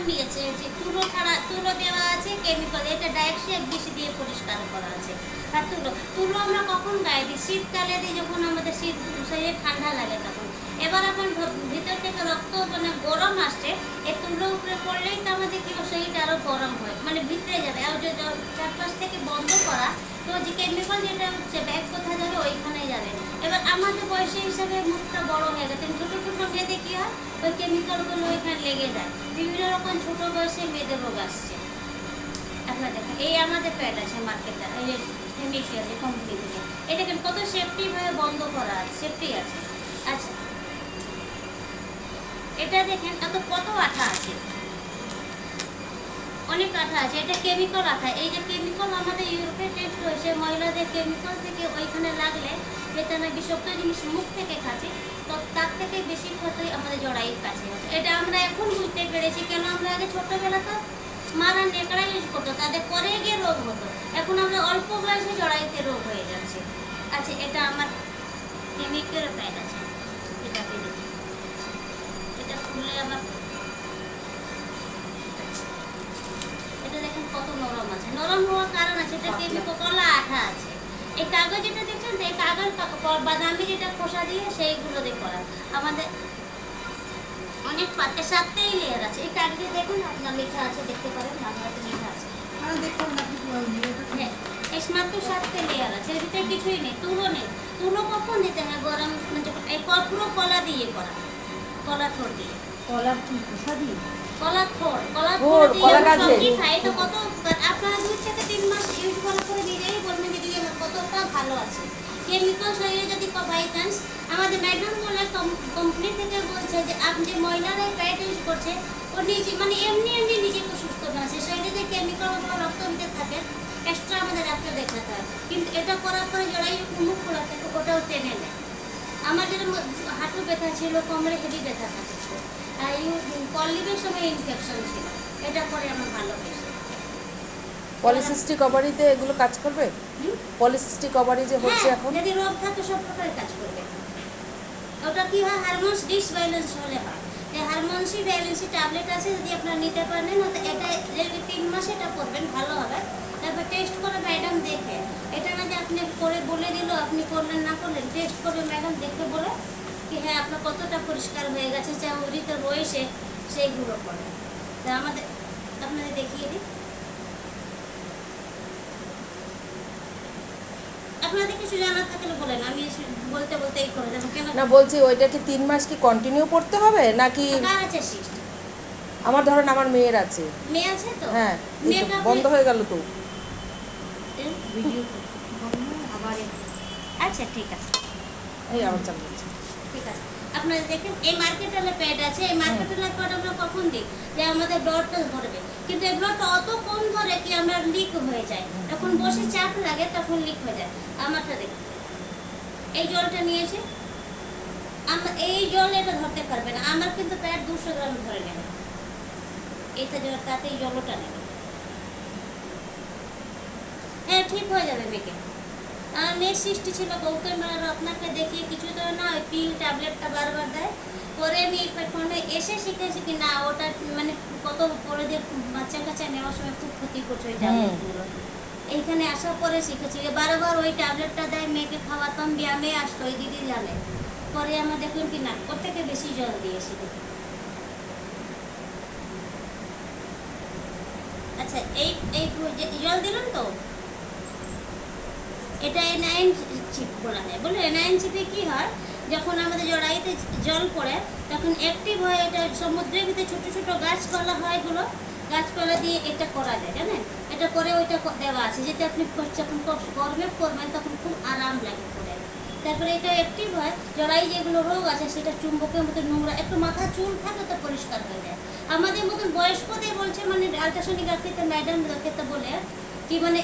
নিয়েছে যে তুলো ছাড়া, তুলো দেওয়া আছে কেমিক্যাল, এটা ডাইরেক্ট বেশি দিয়ে পরিষ্কার করা আছে। আর তুলো তুলো আমরা কখন গায়ে দিই? শীতকালে দিই, যখন আমাদের শীত শরীরে ঠান্ডা লাগে তখন। এবার এখন ভিতর থেকে রক্ত মানে গরম আসছে, এই তুলো উপরে পড়লেই তো আমাদের কি শরীরটা আরো গরম হয়, মানে ভিতরে যাবে। আর যে চারপাশ থেকে বন্ধ করা, তো যে কেমিক্যাল যেটা হচ্ছে ব্যাগ কোথায় যাবে, ওইখানে যাবে। এবার আমাদের বয়সের হিসাবে মুখটা বড় হয়ে গেছে, ছোটো ছোটো মেয়েদের কী হয়, ওই কেমিক্যালগুলো ওইখানে লেগে যায়, বিভিন্ন রকম ছোটো বয়সে মেয়েদের রোগ আসছে। আপনারা দেখেন, এই আমাদের প্যাড আছে মার্কেটটা, এই যে কেমিক্যাল কোম্পানি থেকে, এটাকে কত সেফটিভাবে বন্ধ করা আছে, সেফটি আছে। আচ্ছা, এটা দেখেন কত আঠা আছে, অনেক আঠা আছে, এটা কেমিক্যাল আঠা। এই যে কেমিক্যাল আমাদের ইউরোপে টেস্ট হয়েছে, মহিলাদের কেমিক্যাল থেকে ওইখানে লাগলে যেটা না বিষাক্ত জিনিস মুখ থেকে খাচ্ছে, তো তার থেকে বেশি ক্ষতি আমাদের জরায়ুর কাছে হচ্ছে। এটা আমরা এখন বুঝতে পেরেছি, কেন আমরা আগে ছোটোবেলা তো মারা নেকড়া ইউজ করতো, তাদের পরে গিয়ে রোগ হতো, এখন আমরা অল্প বয়সে জরায়ুতে রোগ হয়ে যাচ্ছে। আচ্ছা, এটা আমার কেমিক্যাল প্যাড আছে, এটাকে দেখি, এটা খুললে আবার এটা দেখেন কত নরম আছে। নরম হওয়ার কারণ আছে, এটা কেমিক্যাল কলা আঠা আছে। এই কাগজ যেটা দেখছেন, এই কাগজ বাদামি যেটা খোসা দিয়ে সেইগুলো দিয়ে করা। আমাদের অনেক পাতের সাথেই লেয়ার আছে। এই কাগজে দেখুন, আপনার লেখা আছে, দেখতে পারেন বাংলাতে লেখা আছে। হ্যাঁ, এই মাত্র 7টে লেয়ার আছে, এর ভিতরে কিছুই নেই, তুলো নেই। তুলো কখন দিতে হয়? গরম এই পুরো কলা দিয়ে করা, কলা থোড় দিয়ে। কলার কি খোসা দিয়ে? কলা থোড় সবজি খাই তো কত, আপনারা 2 থেকে 3 মাস ইউজ করার পরে নিজেই বলবেন যে দিদি আমার কতটা ভালো আছে। কেমিক্যাল শরীরে যদি বাই চান্স, আমাদের ম্যাডাম বলে কোম্পানি থেকে বলছে যে আপনি যে মহিলারা এই প্যাড ইউজ করছে, ও নিজে মানে এমনি নিজেকে সুস্থ বানাচ্ছে। শরীরে যে কেমিক্যালগুলো রক্ত দিতে থাকে, এক্সট্রা আমাদের ডাক্তার দেখাতে হয়, কিন্তু এটা করার পরে জড়াই মুখ খোলা থাকে, ওটাও টেনে নেয়। আমার যেটা হাঁটু ব্যথা ছিল, কোমরে হেভি ব্যথা থাকছে, আর কলিপের সময় ইনফেকশন ছিল, এটা করে আমার ভালো হয়েছে। পলিসিস্টিক ওভারিতে এগুলো কাজ করবে? পলিসিস্টিক ওভারি যে হচ্ছে এখন, যদি রোগ থাকে সব প্রকারের কাজ করবে। ওটা কি হয়, হারমোনস ডিসব্যালেন্স হলে হয়। এই হারমোনসি ব্যালেন্সি ট্যাবলেট আছে, যদি আপনারা নিতে পারেন, এটা 3 মাসে এটা করবেন, ভালো হবে। তারপর টেস্ট করে ম্যাডাম দেখে, এটা না যে আপনি করে বলে দিল, আপনি করলেন না করলেন, টেস্ট করে ম্যাডাম দেখে বলে কি হ্যাঁ আপনার কতটা পরিষ্কার হয়ে গেছে, যা ওরিতে রয়েছে সেইগুলো করে। তা আমাদের আপনাদের দেখিয়ে দিই, আপনাদের কিছু জানার থাকলে বলেন, আমি বলতে বলতে এই করে দেবো। কেন না বলছি ওইটা কি 3 মাস কি কন্টিনিউ করতে হবে নাকি? কার আছে সিস্ট? আমার ধরেন আমার মেয়ের আছে। মেয়ে আছে তো? হ্যাঁ, মেয়েটা বন্ধ হয়ে গেল তো। আবার আচ্ছা, ঠিক আছে, এই আবার চালু হচ্ছে। ঠিক আছে। আপনারা দেখেন, এই মার্কেটালে প্যাড আছে, এই মার্কেটালে প্যাড আমরা কখন দিই? যে আমাদের ব্লডটা ধরবে, কিন্তু এই ব্লডটা অত কম ধরে কি আমরা লিক হয়ে যায়, যখন বসে চাপ লাগে তখন লিক হয়ে যায়। আমারটা দেখুন, এই জলটা নিয়েছে, এই জল এটা ধরতে পারবে না, আমার কিন্তু প্যাড 200 গ্রাম ধরে নেবে, এইটা জল, তাতে এই জলটা নেবে, হ্যাঁ ঠিক হয়ে যাবে মেয়েকে। আর মেয়ের সৃষ্টি ছিল গৌতম মেলার, আপনাকে দেখিয়ে কিছু তো না, ওই পিল ট্যাবলেটটা বারবার দেয়, পরে আমি ফোনে এসে শিখেছি কি না ওটা মানে কত পরে দিয়ে বাচ্চা কাচ্চা নেওয়ার সময় খুব ক্ষতি করছে ওই ট্যাবলেটগুলো। এইখানে আসার পরে শিখেছি, বারবার ওই ট্যাবলেটটা দেয়, মেয়েকে খাওয়াতাম, ব্যায়ামে আসতো, ওই দিদি জানে। পরে আমার দেখলাম কি না ওর থেকে বেশি জল দিয়েছি। আচ্ছা, এই এই জল দিলাম তো, এটা এনাইন চিপ বলা হয়। বলে এনাইন চিপে কী হয়, যখন আমাদের জড়াইতে জল পড়ে তখন অ্যাক্টিভ হয়, এটা সমুদ্রের ভিতরে ছোটো ছোটো গাছপালা হয়, এগুলো গাছপালা দিয়ে এটা করা যায়, জানেন? এটা করে ওইটা দেওয়া আছে, যেটা আপনি যখন গরমে করবেন তখন খুব আরাম লাগে করে। তারপরে এটা অ্যাক্টিভ হয়, জড়াই যেগুলো রোগ আছে সেটা চুম্বকের মতো নোংরা, একটু মাথা চুল থাকে তো পরিষ্কার হয়ে যায়। আমাদের মতন বয়স্কদের বলছে, মানে আলট্রাসোনোগ্রাফিতে ম্যাডাম দেখতে বলে কি মানে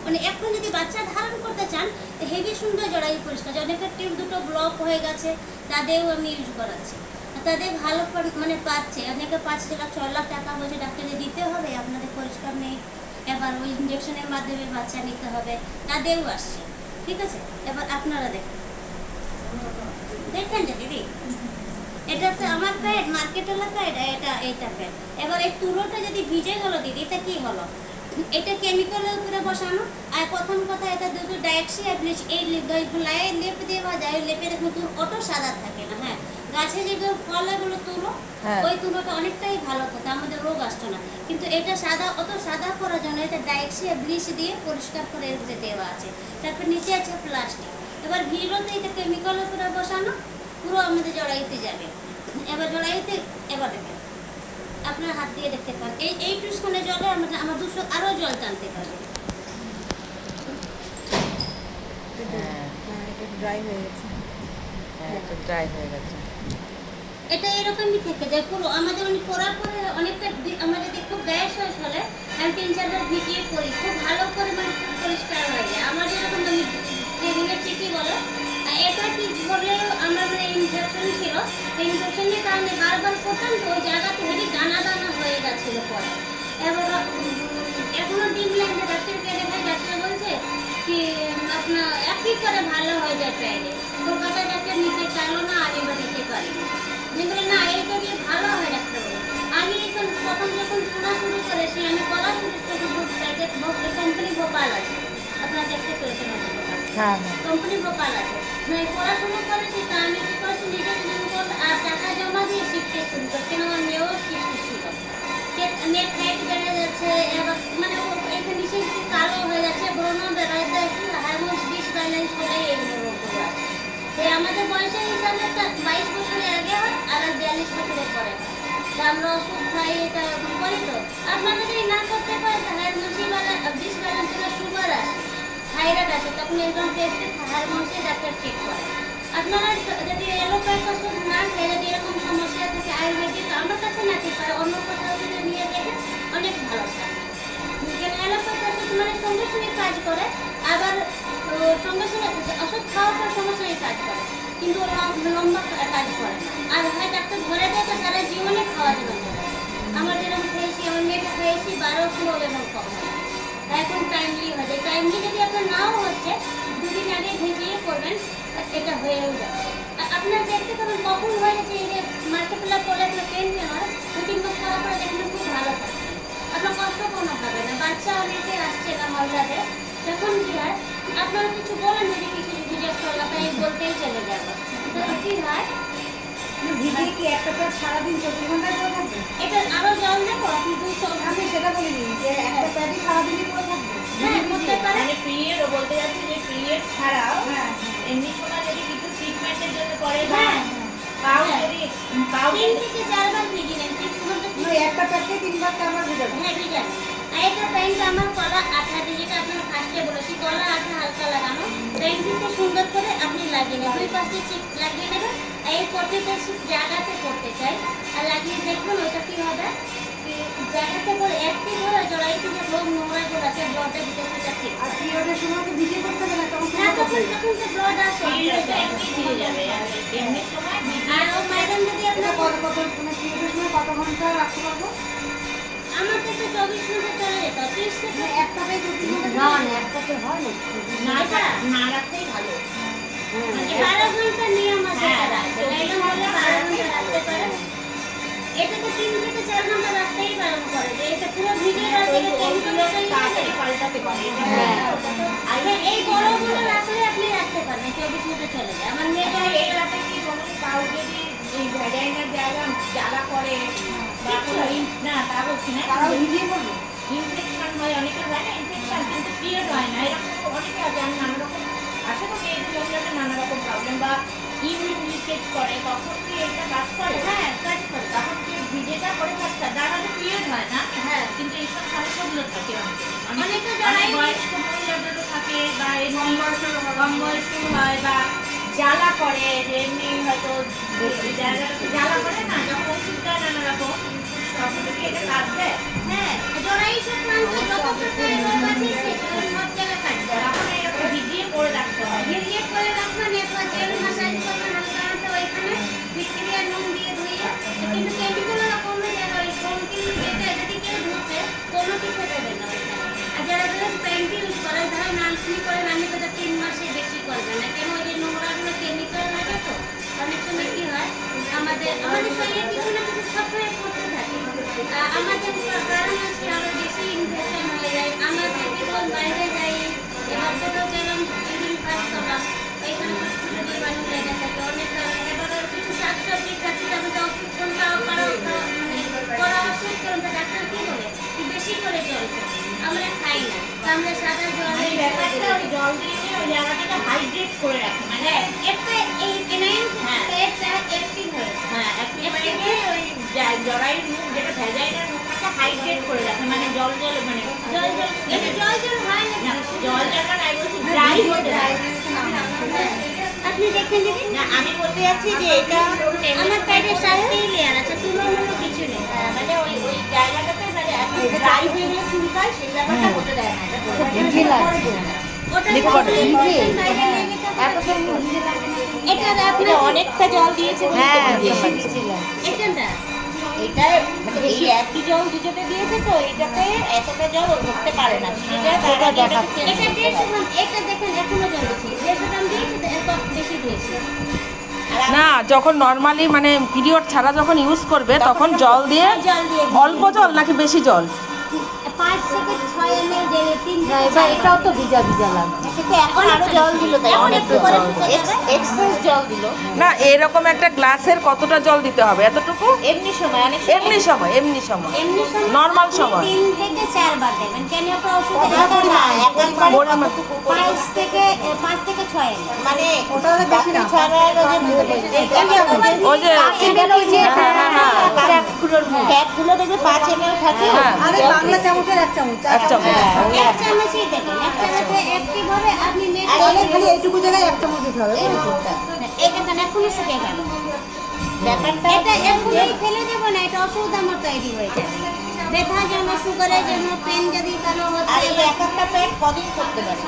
মানে এখন যদি বাচ্চা ধারণ করতে চান হেভি সুন্দর জড়াই পরিষ্কার, অনেকের টিউব দুটো ব্লক হয়ে গেছে, তাদেরও আমি ইউজ করাচ্ছি, তাদের ভালো মানে পাচ্ছে, অনেকে 5 লাখ 6 লাখ টাকা বলছে ডাক্তারে দিতে হবে, আপনাদের পরিষ্কার নেই, এবার ওই ইঞ্জেকশনের মাধ্যমে বাচ্চা নিতে হবে, তাদেরও আসছে। ঠিক আছে, এবার আপনারা দেখেন যে দিদি এটা তো আমার প্যাড মার্কেটের প্যাড, এইটা প্যাড। এবার এই তুলোটা যদি ভিজে গেল দিদি, এটা কি হলো? এটা কেমিক্যালের উপরে বসানো। আর প্রথম কথা, এটা দুটো ডাইক্সি আর ব্লিচ এই লাইয়ে লেপ দেওয়া যায়, লেপে দেখুন তুলো অত সাদা থাকে না। হ্যাঁ, গাছে যেগুলো ফলগুলো তুলো, হ্যাঁ। ওই তুলোটা অনেকটাই ভালো থাকে, আমাদের রোগ আসতো না। কিন্তু এটা সাদা, অত সাদা করার জন্য এটা ডাইক্সি আর ব্লিচ দিয়ে পরিষ্কার করে এর উপরে দেওয়া আছে। তারপর নিচে আছে প্লাস্টিক। এবার ভিড়তে এটা কেমিক্যালের উপরে বসানো, পুরো আমাদের জড়াইতে যাবে। এবার জড়াইতে, এবার দেখেন আপনার হাত দিয়ে দেখতে পান, এই টুসখানে জলে আমার 200 আরও জল টানতে পারবে। হ্যাঁ, এটা ড্রাই হয়ে গেছে। হ্যাঁ, একটু ড্রাই হয়ে গেছে। এটা এরকমই থেকে যায় পুরো। আমাদের উনি করার পরে অনেকটা আমার যদি খুব গ্যাস হলে আমি 3-4 বার ভিজিয়ে করি, খুব ভালো করে মানে পরিষ্কার হয়ে যায়। আমার যেরকম আমি ট্রেনিংয়ের চিঠি বলে, এটা কি বললে আমার মানে ইনফেকশন ছিল, এই ইনফেকশনের কারণে বারবার করতাম তো ওই জায়গাতে হেভি দানা দানা হয়ে গেছিলো পরে। এবার এখনো দিন লাগছে, ডাক্তারকে দেখাই, ডাক্তার বলছে কি আপনার একই করে ভালো হয়ে যায় প্যাডে। কলকাতা ডাক্তার নিতে চাইলো না, আমি এবার নিতে পারিনি। আমি বলি না, এইটা দিয়ে ভালো হয় ডাক্তার বলে। আমি এখন প্রথম যখন শোনা শুরু করেছি, আমি করা শুরু করেছি, কোম্পানি ভোপাল আছে, আপনার দেখতে পেয়েছেন হ্যাঁ, হ্যাঁ। কোম্পানি ভোপাল আছে। আমি পড়াশুনো করেছি, তা আমি কি করেছি নিজের জন্য আর টাকা জমা দিয়ে শিখতে শুরু করছি। আমার মেয়েও শিখতে ছিল, মেয়ে ফ্যাট বেড়ে যাচ্ছে, এবার মানে এখানে নিচে কালো হয়ে যাচ্ছে, ব্রণ বেড়াতে, হারমোন ডিসব্যালেন্স করে এইগুলো রোগগুলো আছে। আমাদের বয়সের হিসাবে 22 বছরের আগে হয় আর 42 বছরের পরে হয়। তা আমরা ওষুধ খাই, এটা করি তো। আপনারা যদি না করতে পারেন, ডিসব্যালেন্স সুগার আসে, থাইরয়েড আসে, তখন একজন টেস্টে হারমোনসে ডাক্তার চেক করে। আপনারা যদি এলোপ্যাথ ওষুধ না খেয়ে যদি এরকম সমস্যা থাকে, আয়ুর্বেদিক আমার কাছে না ঠিক পারে, অন্য কোথাও যদি নিয়ে দেখেন অনেক ভালো থাকে। এলোপ্যাথ ওষুধ মানে সঙ্গে সঙ্গে কাজ করে, আবার সঙ্গে সঙ্গে ওষুধ খাওয়ার পর সঙ্গে সঙ্গে কাজ করে, কিন্তু লম্বা কাজ করে না। আর হয় ডাক্তার ধরে দেয় তো সারা জীবনে খাওয়া যাবে। আমার যেরকম খেয়েছি, আমার মেয়েটা খেয়েছি 12 কিলো এরকম কম হয়। এখন টাইমলি হয়ে যায়। টাইমলি যদি আপনার নাও হচ্ছে, 2 দিন আগে ভিজিয়ে করবেন, এটা হয়েও যাচ্ছে। আপনার দেখতে পাবেন কখন হয়ে যাচ্ছে, এই যে মাল্টিপ্লার করলে আপনার পেন হয়, 2-3 মাস খাওয়ার পরে দেখবেন খুব ভালো থাকে, আপনার কষ্ট কোনো হবে না। বাচ্চা অনেকে আসছে না মহিলাদের, তখন কি হয় আপনারা কিছু বলেন, যদি কিছু জিজ্ঞেস করলে তাই বলতেই চলে যাবো, তো কি হয় ভিজিয়ে কি একটা প্যাড সারাদিন 24 ঘন্টায় পরে থাকবে? এটা আরো জল দেবো, আপনি 200 আমি সেটা বলিনি যে একটা প্যাডই সারাদিনই পরে থাকবে। হ্যাঁ করতে পারেন। মানে পিরিয়ড বলতে যাচ্ছি যে পিরিয়ড ছাড়াও হ্যাঁ, এমনি সময় যদি কিছু ট্রিটমেন্টের জন্য করে বা হ্যাঁ, পাও হ্যাঁ। যদি পাও 3 থেকে 4 বার ভিজিয়ে নেন, 3 ঘন্টা ওই একটা প্যাডকে 3 বার 4 বার ভেজাবে। হ্যাঁ ভিজান। আর এটা প্যান্ট আমার কলা আঠা দিয়ে, যেটা আপনার ফার্স্টে বলেছি, কলা আঠা হালকা লাগানো, প্যান্টটিতে সুন্দর করে আপনি লাগিয়ে নেবেন, 2 পাশে চিপ লাগিয়ে নেবেন। আর এই পট্টিতে জায়গাতে করতে চাই, আর লাগিয়ে দেখবেন ওইটা কি হবে, জায়গাতে করে অ্যাক্টিভ হয়ে জড়াইতে যে রোগ নোংরাগুলো আছে ব্লডের ভিতরে সেটা ঠিক। আর পিরিয়ডের সময় তো ভিজিয়ে করতে হবে না, তখন হ্যাঁ, শুকনো করতে তখন হবে। তো ব্লড আসে। পিরিয়ডটা এমনি দিয়ে যাবে আর এমনি সময় আর ও ম্যাডাম যদি এটা আপনার মানে পিরিয়ডের সময় কত ঘন্টা রাখতে পারবো? আমার তো 24 ঘন্টা চলে যেত, 30 থেকে মানে একটাতেই 2-3 ঘন্টা? না, না, একটাতে হয় না। না এটা? না রাখতেই ভালো। 12 ঘন্টা নিয়ম আছে হ্যাঁ, তারা। ম্যাডাম হলে 12 ঘন্টা রাখতে পারে। এটা তো 3 থেকে 4 ঘন্টা রাখতেই বারণ করে, যে এটা পুরো ভিজে রাখলে ওইগুলো কেমিক্যাল তাড়াতাড়ি পাল্টাতে পারে এটা হ্যাঁ। আর এই বড়গুলো রাখলে আপনি রাখতে পারবেন, 24 ঘন্টা চলে যায়। আমার মেয়েটা এটা এগুলাতে কি মনে হয় পাও যদি এই ভ্যাজাইনার জায়গা জ্বালা করে বা কোনো না তা বলছি না, তারাও ভিজিয়ে করবে? ইনফেকশন হয়, অনেকে হয় না ইনফেকশন, কিন্তু পিরিয়ড হয় না, এরকম অনেকে আছে। আমি নানা রকম আসে তো মেয়েদের মহিলাদের নানা রকম প্রবলেম বা ইউরিন লিকেজ করে, তখন কি এটা কাজ করে? হ্যাঁ কাজ করে। তখন কি ভিজেটা করে থাকতে যার হয়তো পিরিয়ড হয় না, হ্যাঁ কিন্তু এইসব সমস্যাগুলো থাকে অনেকে অনেক যারাই বয়স্ক মহিলাদেরও থাকে বা এমনি কম বয়সী হয় বা জ্বালা করে, যে এমনি হয়তো জায়গাটাতে জ্বালা করে না, যখন ওষুধ দেয় নানা রকম, তখন কি এটা কাজ দেয়? হ্যাঁ জড়াই সংক্রান্ত যত প্রকারের রোগ আছে সেগুলো সব জায়গায় কাজ করে। তখন এরকম ভিজিয়ে করে রাখতে হয়। ভিজিয়ে করে রাখবেন, এরপর জেল মাসাজ করবেন হালকা হালকা, ওইখানে ভিক্টোরিয়া নুন দিয়ে ধুইয়ে, কিন্তু কেমিক্যাল কমে যাবে। ওই কন্টিনিউ যেটা যদি কেউ ধুচ্ছে কোনো কিছু দেবে না ওইখানে। আর যারা ধরো প্যান্টি ইউজ করে, ধরো নানসুনি করে, আমি তো 3 মাসে বেশি করবে না, কেন ওই যে নোংরাগুলো কেমিক্যাল লাগে তো অনেক সময় কি হয় আমাদের আমাদের কারণ আছে আরো বেশি ইনফেকশন হয়ে যায়। আমাদের যখন বাইরে যাই, এবার কোনো গেলাম ইউরিন পাস করলাম, এখানে জীবাণু লেগে থাকে অনেক কারণে। এবার আর কিছু শাকসবজি খাচ্ছি, আমাদের ওষুধ পরামর্শ করুন, ডাক্তার কি বলে কি বেশি করে জল খেতে। আমরা খাই না, তো আমরা সাদা জল মানে ব্যাপারটা ওই জল দিয়ে ওই জায়গাটাকে হাইড্রেট করে রাখে, মানে একটা এই ফিনাইল হ্যাঁ। পেটটা অ্যাক্টিভ হয়ে যায়। হ্যাঁ একেবারে ওই জরায়ুর মুখ যেটা ভেজাইনার মুখটাকে হাইড্রেট করে রাখে, মানে জল জল মানে জল জল এটা জল জল হয় না, না, জল জায়গা নাই বলছি ড্রাই হতে রাখে। আপনি দেখেন দিদি না আমি বলতে যাচ্ছি যে এটা আমার পেটের সাথেই লেয়ার আছে, তুলনামূলক কিছু নেই। মানে ওই ওই জায়গাটাতে মানে এখন ড্রাই হয়ে গেলে চুলকায়, সেই ব্যাপারটা হতে দেয় না। এটা করে দেয়। ভিজে লাগছে। ওটা লিখো করে। ভিজে বাইরে নেমে থাকে। এটা এটা আপনার অনেকটা জল দিয়েছে বলে হ্যাঁ, তো বেশি বেশি। ভিজেছিলাম। এখানটা এটা মানে এই একই জল দুটোতে দিয়েছে তো এটাতে এতটা জল ও ধরতে পারে না, ভিজে যায় তার আগে এটাকে change এটা করতে 150 হয়। গ্রাম, এটা দেখেন এখনো জল দিচ্ছি, 150 গ্রাম দিয়েছি তো এত বেশি দিয়েছি। আর না, যখন নর্মালি মানে পিরিয়ড ছাড়া যখন ইউজ করবে তখন জল দিয়ে জল দিয়ে অল্প জল নাকি বেশি জল? 5 থেকে 6 ml দিয়ে 3 না, এবার এটাও তো ভিজা ভিজা লাগছে। কিন্তু এখন আরো জল দিল, তাই এখন অনেক একটু পরে শুকিয়ে যাবে। এক্সেস জল দিল না, এরকম একটা গ্লাসের কতটা জল দিতে হবে? এতটুকু? এমনি সময় অনেক এমনি সময়, এমনি সময়, এমনি সময় নর্মাল আপনি সময়। 3 থেকে 4 বার দেবেন, কেন একটা ওষুধ কথা না একবারে পরিমাণ। কতটুকু করে 5 থেকে 5 থেকে 6 ml। মানে ওটা হলে বেশি না। ছাড়ার ওই যে হ্যাঁ, হ্যাঁ, হ্যাঁ। ক্যাপগুলো দেখবে 5 ml থাকে। হ্যাঁ। আরে বাংলা চামচের 1 চামচ। এক চামচ। এক চামচই দেবেন, এক চামচে অ্যাক্টিভ হবে। আপনি মেট তাহলে খালি এইটুকু জায়গায় 1 চামচ দিতে হবে, বুঝেছো? এখানে এখনই শুকিয়ে গেল। ব্যাপারটা এটা এখনই ফেলে দেবো না, এটা ওষুধ আমার তৈরি হয়ে যাবে। ব্যথার জন্য, সুগারের জন্য, পেন যদি কারো আর হচ্ছে, এই এক একটা প্যাক কদিন করতে পারে,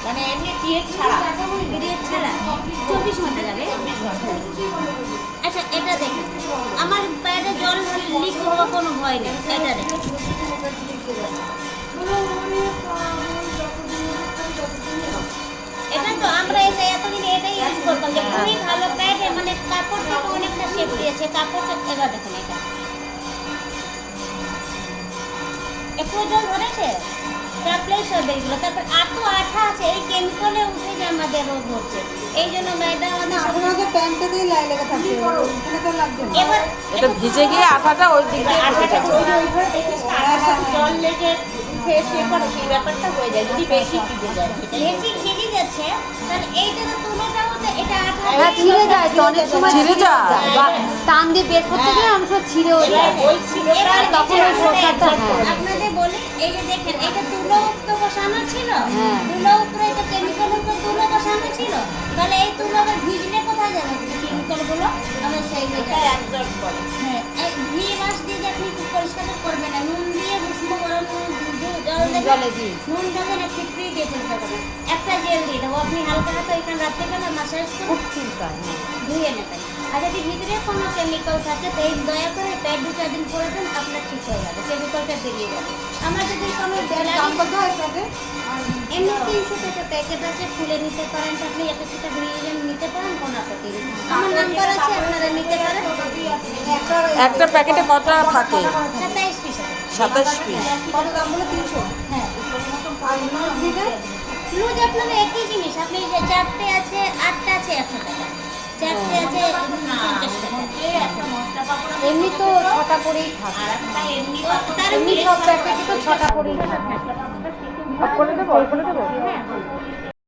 মানে এমনি পিরিয়ড ছাড়া পিরিয়ড ছাড়া 24 ঘন্টা যাবে। 24 ঘন্টা। আচ্ছা এটা দেখেন, আমার পেটে জল লিক হওয়ার কোনো ভয় নেই। এটা দেখেন, এটা তো আমরা এটা এতদিন এটাই ইউজ করতাম, যে খুবই ভালো প্যাড, মানে কাপড় থেকে অনেকটা শেপ দিয়েছে কাপড়টা। এবার দেখেন এটা একটু জল ধরেছে, চাপলেই সব এগুলো। তারপর এত আঠা আছে, এই কেমিক্যালে উঠে যে আমাদের রোগ হচ্ছে। এই জন্য ম্যাডাম আমাদের আপনাদের প্যান্টে দিয়ে লেগে থাকছে, ওখানে তো লাগছে না। এবার এটা ভিজে গিয়ে আঠাটা ওই দিক দিয়ে ঢুকে আঠাটা যাবে। ওই যে ওইভাবে দেখিস না, আঠাটা জল লেগে উঠে এসে পরে সেই ব্যাপারটা হয়ে যায় যদি বেশি ভিজে যায় সেটাই। বেশি খেয়ে যাচ্ছে, তাহলে এইটা তো তুলোটা হতে এটা আঠা হ্যাঁ, ছিঁড়ে যায় তো অনেক সময়, ছিঁড়ে যায়। বা টান দিয়ে বের করতে গেলে অনেক সময় ছিঁড়েও এবার যায়। ওই ছিলোটা এবার তখন ওই শসাটা, হ্যাঁ। আপনাদের বলি, এই যে দেখেন এটা তুলো তো বসানো ছিল, হ্যাঁ। তুলো উপরে এটা কেমিক্যাল উপরে তুলো বসানো ছিল, তাহলে এই তুলো আবার ভিজলে কোথায় যাবে কেমিক্যাল গুলো? আমরা সেই এটা একদম করে। হ্যাঁ, এই ঘি মাছ দিয়ে যে আপনি খুব পরিষ্কার করবেন না, নুন দিয়ে উষ্ণ গরম জল দেবেন, জলে দিয়ে। নুন দেবেন আর ফিটকিরি দিয়ে ফেলতে হবে। একটা জেল দিয়ে দেবো, আপনি হালকা হাতে ওইখানে রাখতে গেলে মাসাজ করে খুব চুলকায়, হ্যাঁ। ধুয়ে নেবেন। আর যদি ভিতরে কোনো কেমিক্যাল থাকে তো এই দয়া করে প্যাড 2-4 দিন পরে দেন, আপনার ঠিক হয়ে যাবে, কেমিক্যালটা বেরিয়ে যাবে। আমরা যদি কোনো দাম কত হয় প্যান্টে? এমনি 300 টাকা প্যাকেট আছে, খুলে নিতে পারেন, তো আপনি একটা সেটা ভেঙে নিতে পারেন, কোনো আপত্তি নেই। আমার নাম্বার আছে, আপনারা নিতে পারেন। একটা প্যাকেটে কটা থাকে? 27 পিস আছে। 27 পিস। কত দাম বলে? 300? হ্যাঁ, আর লুজ দিলে? লুজ আপনার একই জিনিস, আপনি যে 4টে আছে, 8টা আছে 100 টাকা, 4টে আছে 50 টাকা। একটা মশলা পাপড় এমনি তো 6টা করেই থাকে। আর একটা এমনি তার এমনি সব প্যাকেটে তো 6টা করেই থাকে। মশলা পাপড়টা অফ করে দেবো, অফ করে দেবো? হ্যাঁ